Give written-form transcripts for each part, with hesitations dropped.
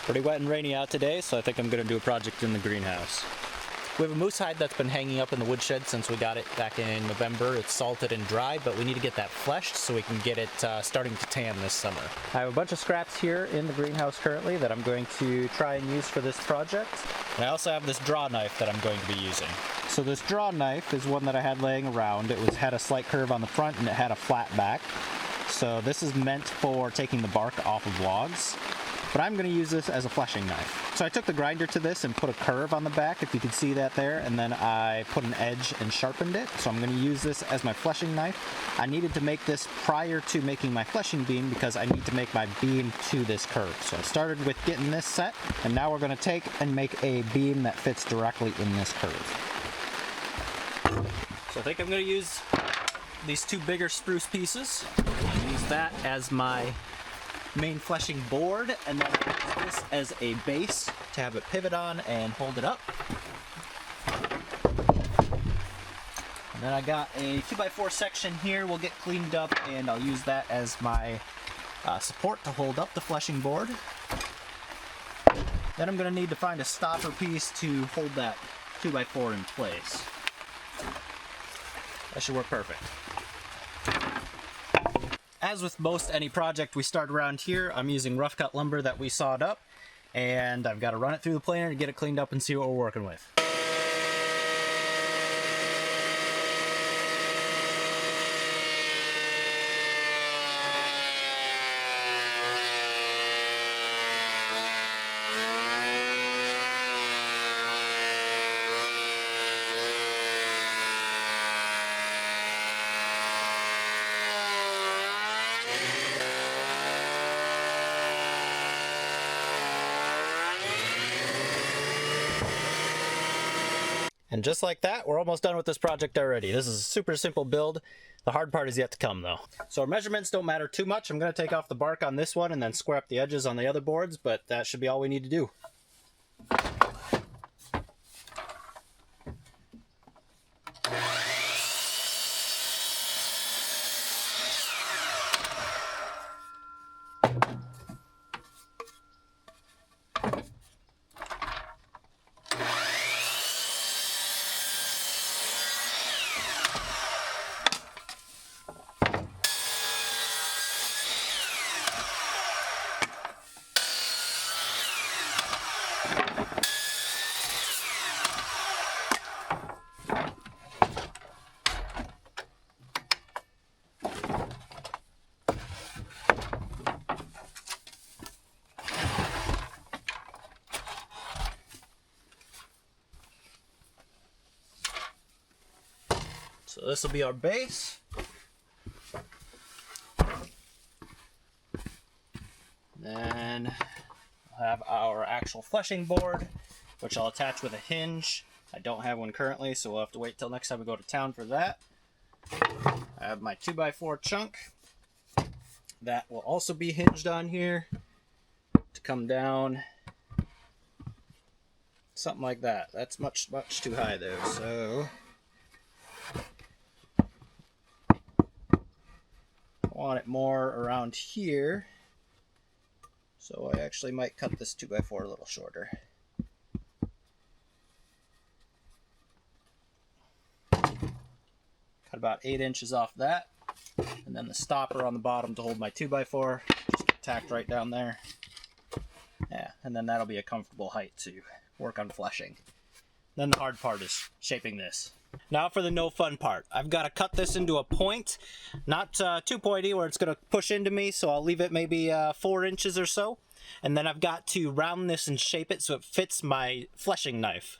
Pretty wet and rainy out today, so I think I'm going to do a project in the greenhouse. We have a moose hide that's been hanging up in the woodshed since we got it back in November. It's salted and dry, but we need to get that fleshed so we can get it starting to tan this summer. I have a bunch of scraps here in the greenhouse currently that I'm going to try and use for this project. And I also have this draw knife that I'm going to be using. So this draw knife is one that I had laying around. It had a slight curve on the front and it had a flat back. So this is meant for taking the bark off of logs. But I'm going to use this as a fleshing knife. So I took the grinder to this and put a curve on the back, if you can see that there, and then I put an edge and sharpened it. So I'm going to use this as my fleshing knife. I needed to make this prior to making my fleshing beam because I need to make my beam to this curve. So I started with getting this set, and now we're going to take and make a beam that fits directly in this curve. So I think I'm going to use these two bigger spruce pieces. I'll use that as my main fleshing board, and then I'll use this as a base to have it pivot on and hold it up. And then I got a 2x4 section here we'll get cleaned up, and I'll use that as my support to hold up the fleshing board. Then I'm going to need to find a stopper piece to hold that 2x4 in place. That should work perfect. As with most any project we start around here, I'm using rough cut lumber that we sawed up, and I've got to run it through the planer to get it cleaned up and see what we're working with. And just like that, we're almost done with this project already. This is a super simple build. The hard part is yet to come though. So our measurements don't matter too much. I'm going to take off the bark on this one and then square up the edges on the other boards, but that should be all we need to do. So this will be our base. Then we'll have our actual fleshing board, which I'll attach with a hinge. I don't have one currently, so we'll have to wait till next time we go to town for that. I have my 2x4 chunk. That will also be hinged on here to come down. Something like that. That's much too high though, so I want it more around here. So I actually might cut this 2x4 a little shorter. Cut about 8 inches off that. And then the stopper on the bottom to hold my 2x4. Just get tacked right down there. Yeah, and then that'll be a comfortable height to work on fleshing. Then the hard part is shaping this. Now for the no fun part. I've got to cut this into a point, not too pointy where it's going to push into me, so I'll leave it maybe 4 inches or so. And then I've got to round this and shape it so it fits my fleshing knife.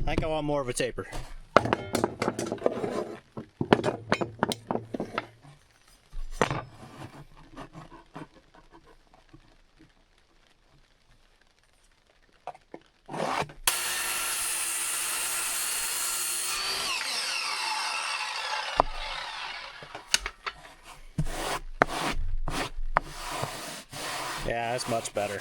I think I want more of a taper. Yeah, that's much better.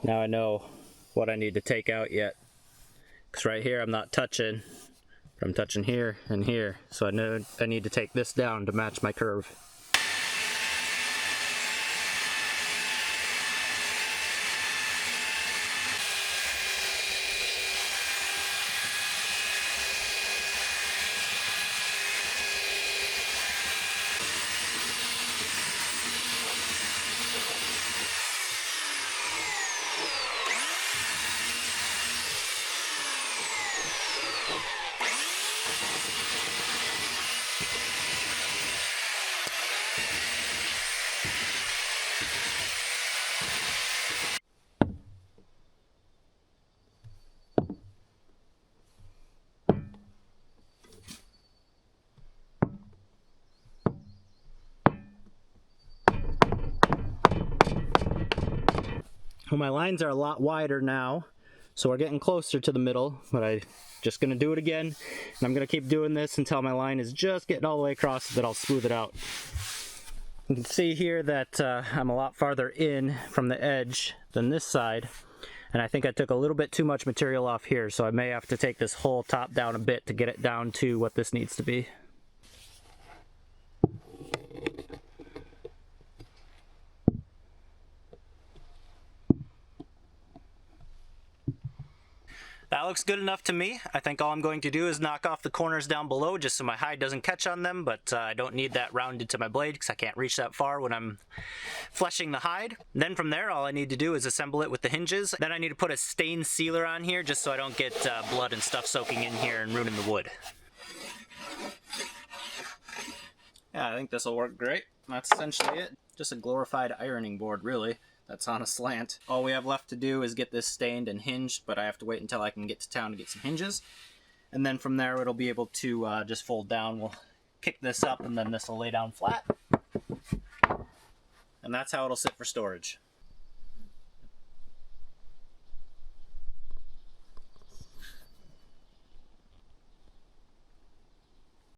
Now I know what I need to take out yet. Because right here I'm not touching, but I'm touching here and here. So I know I need to take this down to match my curve. Well, my lines are a lot wider now, so we're getting closer to the middle, but I'm just gonna do it again, and I'm gonna keep doing this until my line is just getting all the way across, so that I'll smooth it out. You can see here that I'm a lot farther in from the edge than this side, and I think I took a little bit too much material off here, so I may have to take this whole top down a bit to get it down to what this needs to be. That looks good enough to me. I think all I'm going to do is knock off the corners down below just so my hide doesn't catch on them, but I don't need that rounded to my blade because I can't reach that far when I'm fleshing the hide. Then from there, all I need to do is assemble it with the hinges. Then I need to put a stain sealer on here just so I don't get blood and stuff soaking in here and ruining the wood. Yeah, I think this will work great. That's essentially it. Just a glorified ironing board, really. That's on a slant. All we have left to do is get this stained and hinged, but I have to wait until I can get to town to get some hinges. And then from there it'll be able to just fold down. We'll kick this up and then this will lay down flat. And that's how it'll sit for storage.